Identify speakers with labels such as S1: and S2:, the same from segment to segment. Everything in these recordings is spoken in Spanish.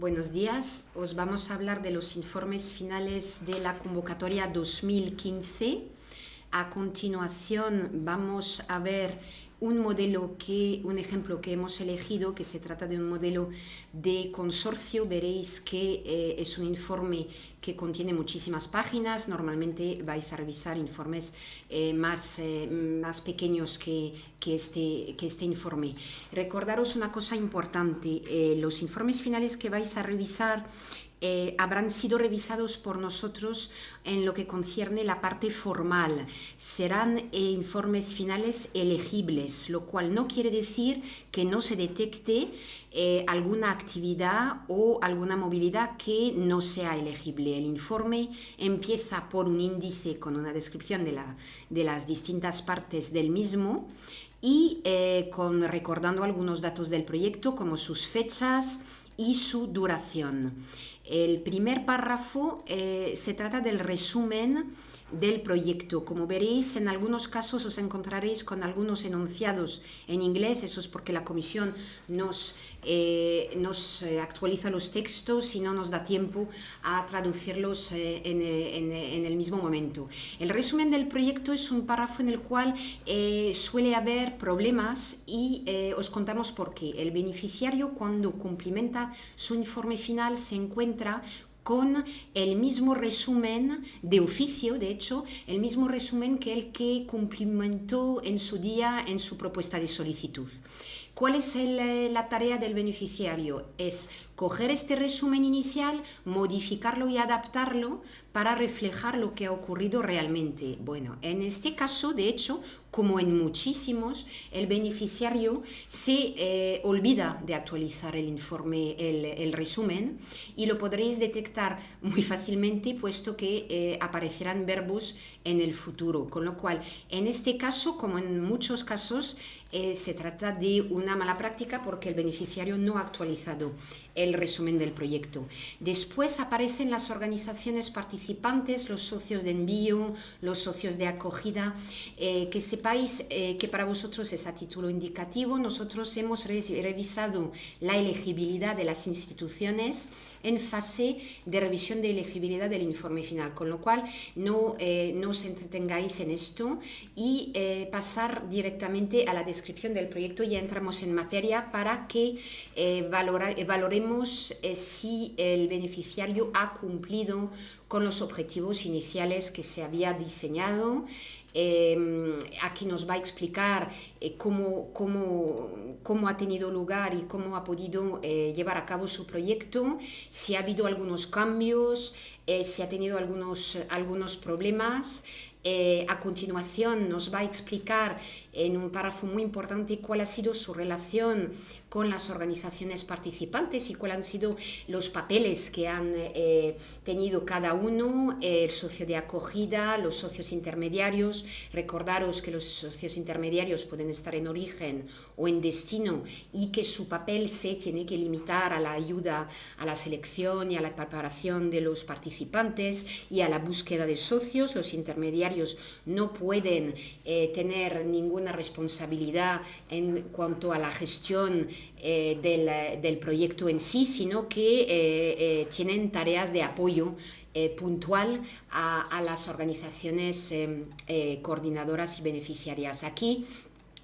S1: Buenos días, os vamos a hablar de los informes finales de la convocatoria 2015. A continuación vamos a ver un ejemplo que hemos elegido, que se trata de un modelo de consorcio. Veréis que es un informe que contiene muchísimas páginas. Normalmente vais a revisar informes más pequeños que este informe. Recordaros una cosa importante: los informes finales que vais a revisar habrán sido revisados por nosotros en lo que concierne la parte formal. Serán informes finales elegibles, lo cual no quiere decir que no se detecte alguna actividad o alguna movilidad que no sea elegible. El informe empieza por un índice con una descripción de las distintas partes del mismo y recordando algunos datos del proyecto, como sus fechas y su duración. El primer párrafo se trata del resumen del proyecto. Como veréis, en algunos casos os encontraréis con algunos enunciados en inglés. Eso es porque la comisión nos actualiza los textos y no nos da tiempo a traducirlos en el mismo momento. El resumen del proyecto es un párrafo en el cual suele haber problemas y os contamos por qué. El beneficiario, cuando cumplimenta su informe final, se encuentra con el mismo resumen de oficio, de hecho, el mismo resumen que el que cumplimentó en su día en su propuesta de solicitud. ¿Cuál es la tarea del beneficiario? Es coger este resumen inicial, modificarlo y adaptarlo para reflejar lo que ha ocurrido realmente. Bueno, en este caso, de hecho, como en muchísimos, el beneficiario se olvida de actualizar el informe, el resumen, y lo podréis detectar muy fácilmente, puesto que aparecerán verbos en el futuro. Con lo cual, en este caso, como en muchos casos, se trata de una mala práctica porque el beneficiario no ha actualizado el resumen del proyecto. Después aparecen las organizaciones participantes, los socios de envío, los socios de acogida. Que sepáis que para vosotros es a título indicativo. Nosotros hemos revisado la elegibilidad de las instituciones en fase de revisión de elegibilidad del informe final, con lo cual no os entretengáis en esto y pasar directamente a la descripción del proyecto. Ya entramos en materia para que valoremos si el beneficiario ha cumplido con los objetivos iniciales que se había diseñado. Aquí nos va a explicar cómo ha tenido lugar y cómo ha podido llevar a cabo su proyecto, si ha habido algunos cambios, si ha tenido algunos problemas. A continuación nos va a explicar en un párrafo muy importante cuál ha sido su relación con las organizaciones participantes y cuáles han sido los papeles que han tenido cada uno, el socio de acogida, los socios intermediarios. Recordaros que los socios intermediarios pueden estar en origen o en destino y que su papel se tiene que limitar a la ayuda a la selección y a la preparación de los participantes y a la búsqueda de socios. Los intermediarios no pueden tener ninguna responsabilidad en cuanto a la gestión del proyecto en sí, sino que tienen tareas de apoyo puntual a las organizaciones coordinadoras y beneficiarias. Aquí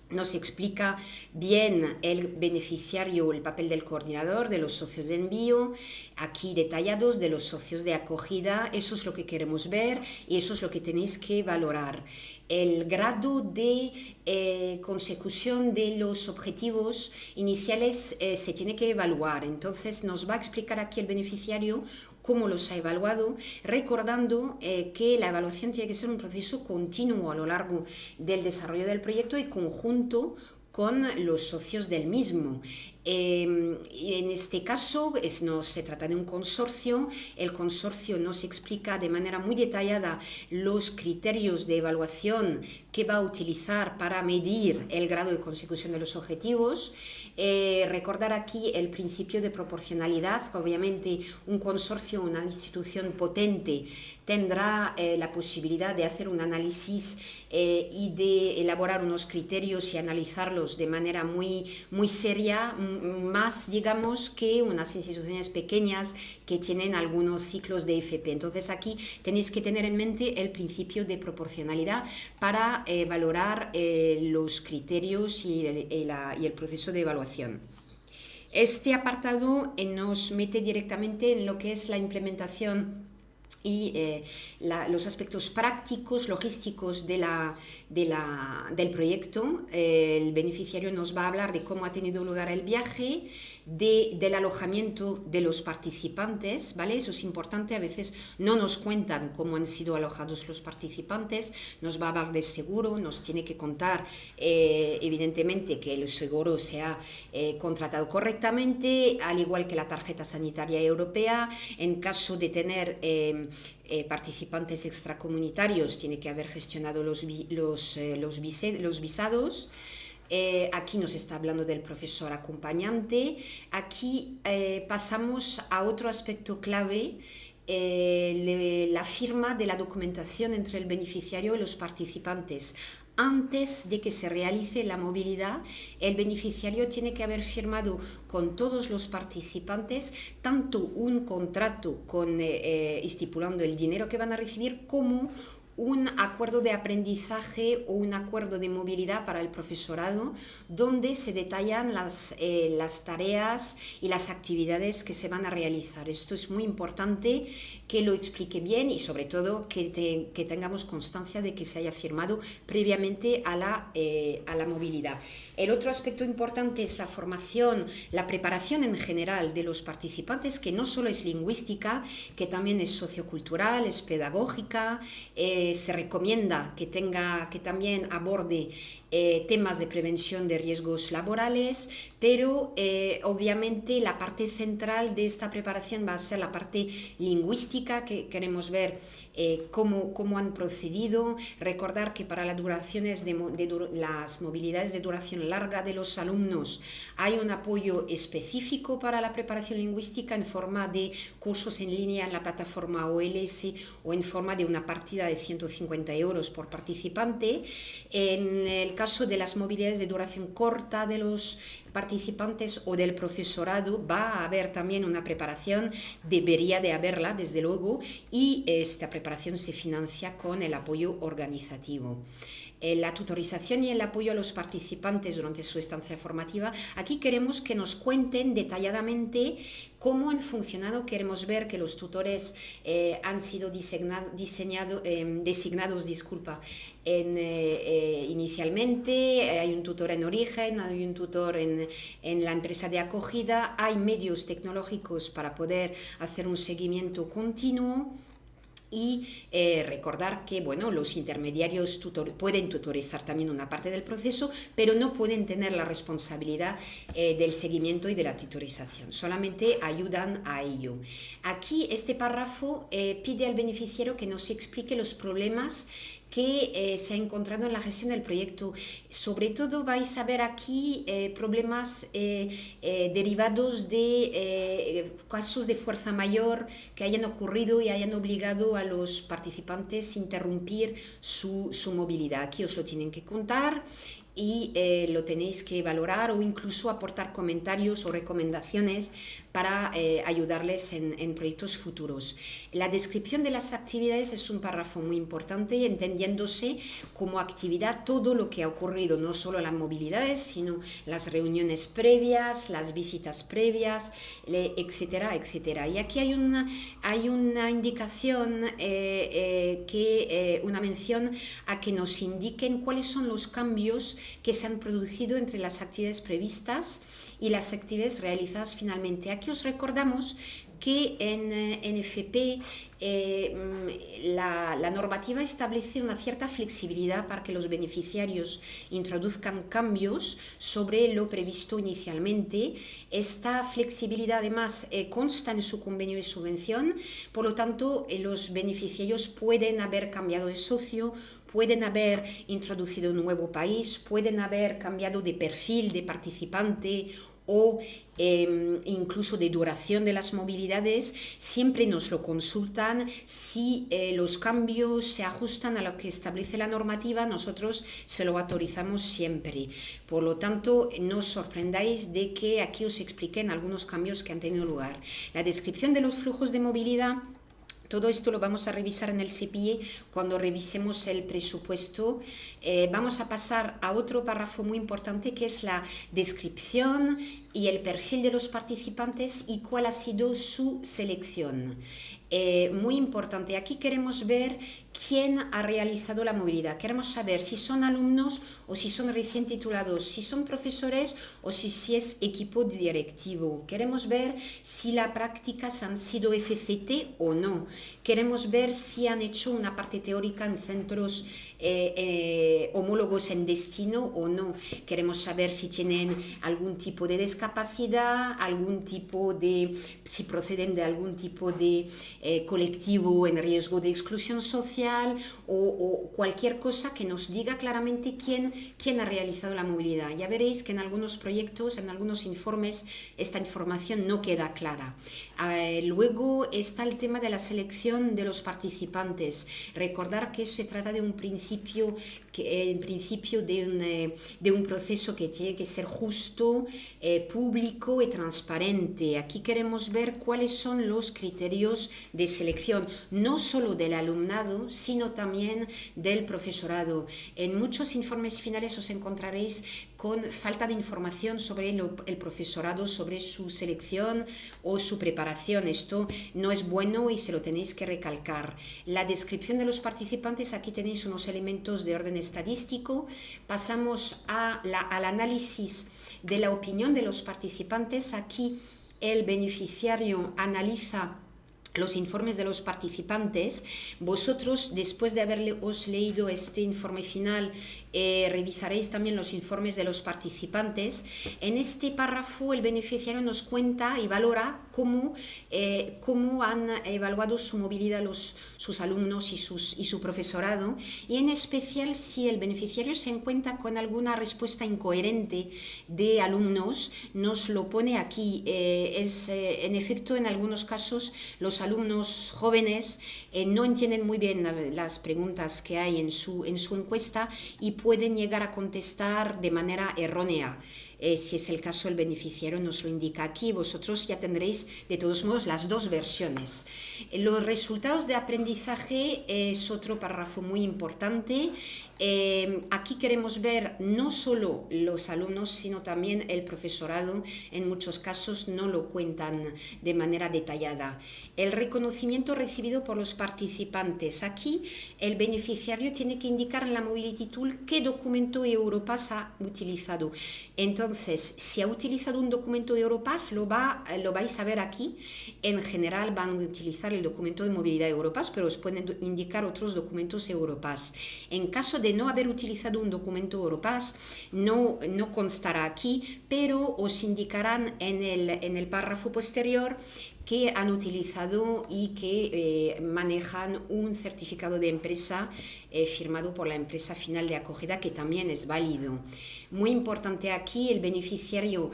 S1: nos explica bien el beneficiario, el papel del coordinador, de los socios de envío, aquí detallados, de los socios de acogida. Eso es lo que queremos ver y eso es lo que tenéis que valorar. El grado de consecución de los objetivos iniciales se tiene que evaluar. Entonces nos va a explicar aquí el beneficiario cómo los ha evaluado, recordando que la evaluación tiene que ser un proceso continuo a lo largo del desarrollo del proyecto y conjunto con los socios del mismo. Y en este caso no se trata de un consorcio. El consorcio nos explica de manera muy detallada los criterios de evaluación que va a utilizar para medir el grado de consecución de los objetivos. Recordar aquí el principio de proporcionalidad. Obviamente un consorcio, una institución potente, tendrá la posibilidad de hacer un análisis y de elaborar unos criterios y analizarlos de manera muy seria, más, digamos, que unas instituciones pequeñas que tienen algunos ciclos de FP. Entonces aquí tenéis que tener en mente el principio de proporcionalidad para valorar los criterios y el proceso de evaluación. Este apartado nos mete directamente en lo que es la implementación y los aspectos prácticos, logísticos del proyecto. El beneficiario nos va a hablar de cómo ha tenido lugar el viaje, del alojamiento de los participantes, ¿vale? Eso es importante, a veces no nos cuentan cómo han sido alojados los participantes, nos va a hablar del seguro, nos tiene que contar evidentemente que el seguro se ha contratado correctamente, al igual que la tarjeta sanitaria europea. En caso de tener participantes extracomunitarios, tiene que haber gestionado los visados. Aquí nos está hablando del profesor acompañante. Aquí pasamos a otro aspecto clave, la firma de la documentación entre el beneficiario y los participantes. Antes de que se realice la movilidad, el beneficiario tiene que haber firmado con todos los participantes tanto un contrato estipulando el dinero que van a recibir, como un acuerdo de aprendizaje o un acuerdo de movilidad para el profesorado, donde se detallan las tareas y las actividades que se van a realizar. Esto es muy importante que lo explique bien y sobre todo que tengamos constancia de que se haya firmado previamente a la movilidad. El otro aspecto importante es la formación, la preparación en general de los participantes, que no solo es lingüística, que también es sociocultural, es pedagógica. Se recomienda que también aborde temas de prevención de riesgos laborales, pero obviamente la parte central de esta preparación va a ser la parte lingüística, que queremos ver cómo han procedido. Recordar que para las movilidades de duración larga de los alumnos hay un apoyo específico para la preparación lingüística en forma de cursos en línea en la plataforma OLS o en forma de una partida de 150 euros por participante. En el caso de las movilidades de duración corta de los participantes o del profesorado, va a haber también una preparación, debería de haberla desde luego, y esta preparación se financia con el apoyo organizativo. La tutorización y el apoyo a los participantes durante su estancia formativa. Aquí queremos que nos cuenten detalladamente cómo han funcionado. Queremos ver que los tutores han sido designados, inicialmente. Hay un tutor en origen, hay un tutor en la empresa de acogida, hay medios tecnológicos para poder hacer un seguimiento continuo. Y recordar que los intermediarios pueden tutorizar también una parte del proceso, pero no pueden tener la responsabilidad del seguimiento y de la tutorización, solamente ayudan a ello. Aquí este párrafo pide al beneficiario que nos explique los problemas que se ha encontrado en la gestión del proyecto. Sobre todo vais a ver aquí problemas derivados de casos de fuerza mayor que hayan ocurrido y hayan obligado a los participantes a interrumpir su movilidad. Aquí os lo tienen que contar y lo tenéis que valorar o incluso aportar comentarios o recomendaciones para ayudarles en proyectos futuros. La descripción de las actividades es un párrafo muy importante, entendiéndose como actividad todo lo que ha ocurrido, no solo las movilidades, sino las reuniones previas, las visitas previas, etcétera, etcétera. Y aquí hay una indicación, una mención a que nos indiquen cuáles son los cambios que se han producido entre las actividades previstas y las actividades realizadas finalmente. Aquí os recordamos que en FP la normativa establece una cierta flexibilidad para que los beneficiarios introduzcan cambios sobre lo previsto inicialmente. Esta flexibilidad además consta en su convenio de subvención, por lo tanto los beneficiarios pueden haber cambiado de socio, pueden haber introducido un nuevo país, pueden haber cambiado de perfil de participante o incluso de duración de las movilidades, siempre nos lo consultan. Si los cambios se ajustan a lo que establece la normativa, nosotros se lo autorizamos siempre. Por lo tanto, no os sorprendáis de que aquí os expliquen algunos cambios que han tenido lugar. La descripción de los flujos de movilidad, todo esto lo vamos a revisar en el CPE cuando revisemos el presupuesto. Vamos a pasar a otro párrafo muy importante, que es la descripción y el perfil de los participantes y cuál ha sido su selección. Muy importante, aquí queremos ver quién ha realizado la movilidad. Queremos saber si son alumnos o si son recién titulados, si son profesores o si es equipo directivo. Queremos ver si las prácticas han sido FCT o no. Queremos ver si han hecho una parte teórica en centros homólogos en destino o no. Queremos saber si tienen algún tipo de discapacidad, si proceden de algún tipo de colectivo en riesgo de exclusión social, o cualquier cosa que nos diga claramente quién ha realizado la movilidad. Ya veréis que en algunos proyectos, en algunos informes, esta información no queda clara. Luego está el tema de la selección de los participantes. Recordar que se trata de un principio, de un proceso que tiene que ser justo, público y transparente. Aquí queremos ver cuáles son los criterios de selección, no solo del alumnado, sino también del profesorado. En muchos informes finales os encontraréis con falta de información sobre el profesorado, sobre su selección o su preparación. Esto no es bueno y se lo tenéis que recalcar. La descripción de los participantes, aquí tenéis unos elementos de orden estadístico. Pasamos al análisis de la opinión de los participantes. Aquí el beneficiario analiza los informes de los participantes. Vosotros, después de haberos leído este informe final, revisaréis también los informes de los participantes. En este párrafo el beneficiario nos cuenta y valora cómo han evaluado su movilidad sus alumnos y su profesorado, y en especial si el beneficiario se encuentra con alguna respuesta incoherente de alumnos, nos lo pone aquí. En efecto, en algunos casos los alumnos jóvenes no entienden muy bien las preguntas que hay en su encuesta y pueden llegar a contestar de manera errónea. Si es el caso, el beneficiario nos lo indica aquí. Vosotros ya tendréis de todos modos las dos versiones. Los resultados de aprendizaje es otro párrafo muy importante. Aquí queremos ver no solo los alumnos, sino también el profesorado. En muchos casos no lo cuentan de manera detallada. El reconocimiento recibido por los participantes. Aquí el beneficiario tiene que indicar en la Mobility Tool qué documento Europass ha utilizado. Entonces, si ha utilizado un documento Europass, lo vais a ver aquí. En general van a utilizar el documento de movilidad Europass, pero os pueden indicar otros documentos Europass. En caso de no haber utilizado un documento Europass, no constará aquí, pero os indicarán en el párrafo posterior que han utilizado y que manejan un certificado de empresa firmado por la empresa final de acogida, que también es válido. Muy importante aquí, el beneficiario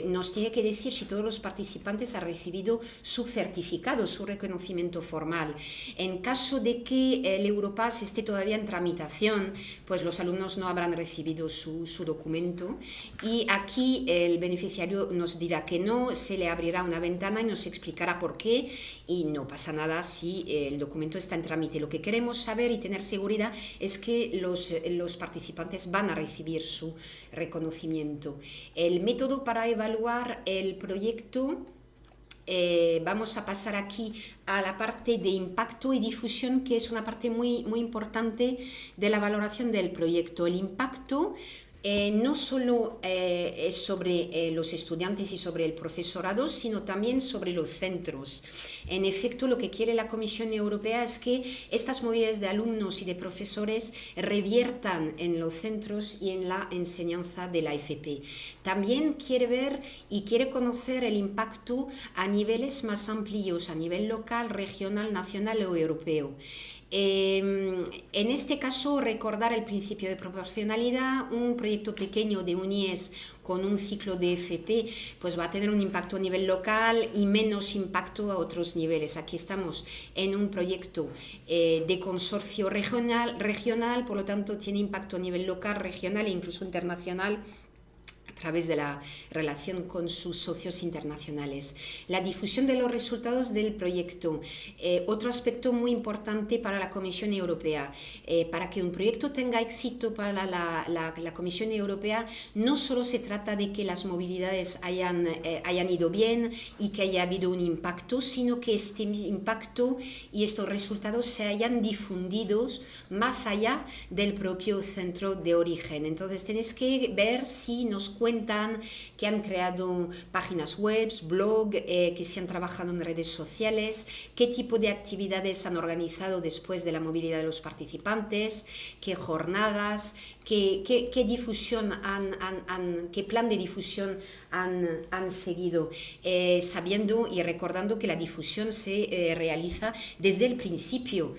S1: nos tiene que decir si todos los participantes han recibido su certificado, su reconocimiento formal. En caso de que el Europass esté todavía en tramitación, pues los alumnos no habrán recibido su documento, y aquí el beneficiario nos dirá que no, se le abrirá una ventana y nos explicará por qué, y no pasa nada si el documento está en trámite. Lo que queremos saber y tener seguridad es que los participantes van a recibir su reconocimiento. El método para evaluar el proyecto, vamos a pasar aquí a la parte de impacto y difusión, que es una parte muy, muy importante de la valoración del proyecto. El impacto no solo es sobre los estudiantes y sobre el profesorado, sino también sobre los centros. En efecto, lo que quiere la Comisión Europea es que estas movilidades de alumnos y de profesores reviertan en los centros y en la enseñanza de la FP. También quiere ver y quiere conocer el impacto a niveles más amplios, a nivel local, regional, nacional o europeo. En este caso, recordar el principio de proporcionalidad. Un proyecto pequeño de un IES con un ciclo de FP pues va a tener un impacto a nivel local y menos impacto a otros niveles. Aquí estamos en un proyecto de consorcio regional, por lo tanto tiene impacto a nivel local, regional e incluso internacional, a través de la relación con sus socios internacionales. La difusión de los resultados del proyecto. Otro aspecto muy importante para la Comisión Europea. Para que un proyecto tenga éxito para la Comisión Europea, no solo se trata de que las movilidades hayan ido bien y que haya habido un impacto, sino que este impacto y estos resultados se hayan difundidos más allá del propio centro de origen. Entonces tenéis que ver si nos cuentan que han creado páginas web, blog, que se han trabajado en redes sociales, qué tipo de actividades han organizado después de la movilidad de los participantes, qué jornadas, qué difusión qué plan de difusión han seguido, sabiendo y recordando que la difusión se realiza desde el principio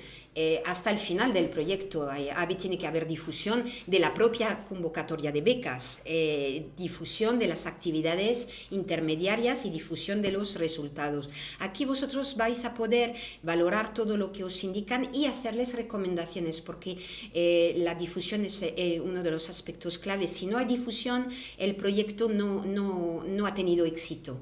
S1: hasta el final del proyecto. Tiene que haber difusión de la propia convocatoria de becas, difusión de las actividades intermediarias y difusión de los resultados. Aquí vosotros vais a poder valorar todo lo que os indican y hacerles recomendaciones, porque la difusión es uno de los aspectos claves. Si no hay difusión, el proyecto no ha tenido éxito.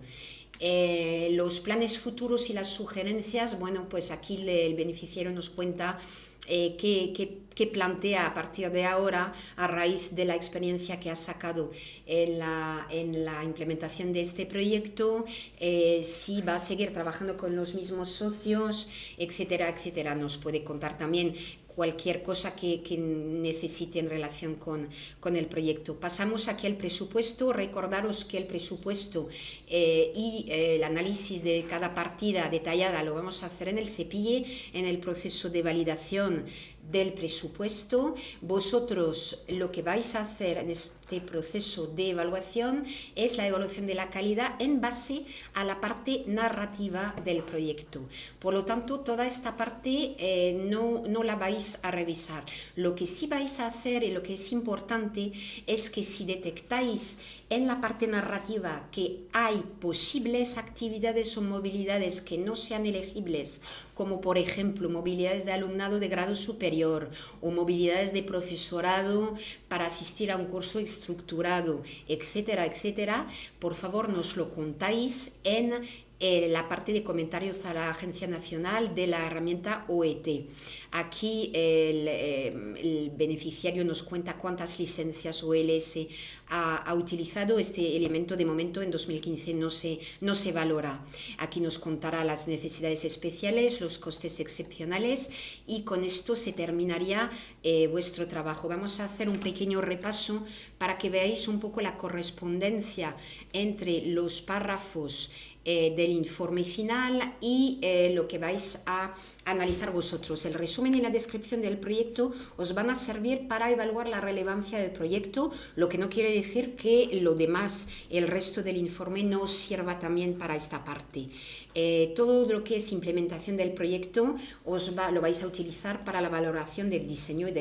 S1: Los planes futuros y las sugerencias, bueno, pues aquí el beneficiario nos cuenta qué plantea a partir de ahora a raíz de la experiencia que ha sacado en la implementación de este proyecto, si va a seguir trabajando con los mismos socios, etcétera, etcétera. Nos puede contar también cualquier cosa que necesite en relación con el proyecto. Pasamos aquí al presupuesto. Recordaros que el presupuesto y el análisis de cada partida detallada lo vamos a hacer en el CEPIE, en el proceso de validación del presupuesto. Vosotros lo que vais a hacer en este proceso de evaluación es la evaluación de la calidad en base a la parte narrativa del proyecto. Por lo tanto, toda esta parte no la vais a revisar. Lo que sí vais a hacer y lo que es importante es que si detectáis en la parte narrativa que hay posibles actividades o movilidades que no sean elegibles, como por ejemplo movilidades de alumnado de grado superior o movilidades de profesorado para asistir a un curso estructurado, etcétera, etcétera, por favor nos lo contáis en la parte de comentarios a la Agencia Nacional de la herramienta OET. Aquí el beneficiario nos cuenta cuántas licencias OLS ha utilizado. Este elemento de momento en 2015 no se valora. Aquí nos contará las necesidades especiales, los costes excepcionales, y con esto se terminaría vuestro trabajo. Vamos a hacer un pequeño repaso para que veáis un poco la correspondencia entre los párrafos del informe final y lo que vais a analizar vosotros. El resumen y la descripción del proyecto os van a servir para evaluar la relevancia del proyecto, lo que no quiere decir que lo demás, el resto del informe, no os sirva también para esta parte. Todo lo que es implementación del proyecto lo vais a utilizar para la valoración del diseño y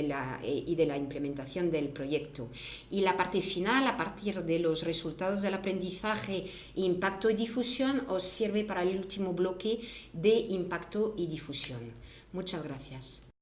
S1: de la implementación del proyecto. Y la parte final, a partir de los resultados del aprendizaje, impacto y difusión, os sirve para el último bloque de impacto y difusión. Muchas gracias.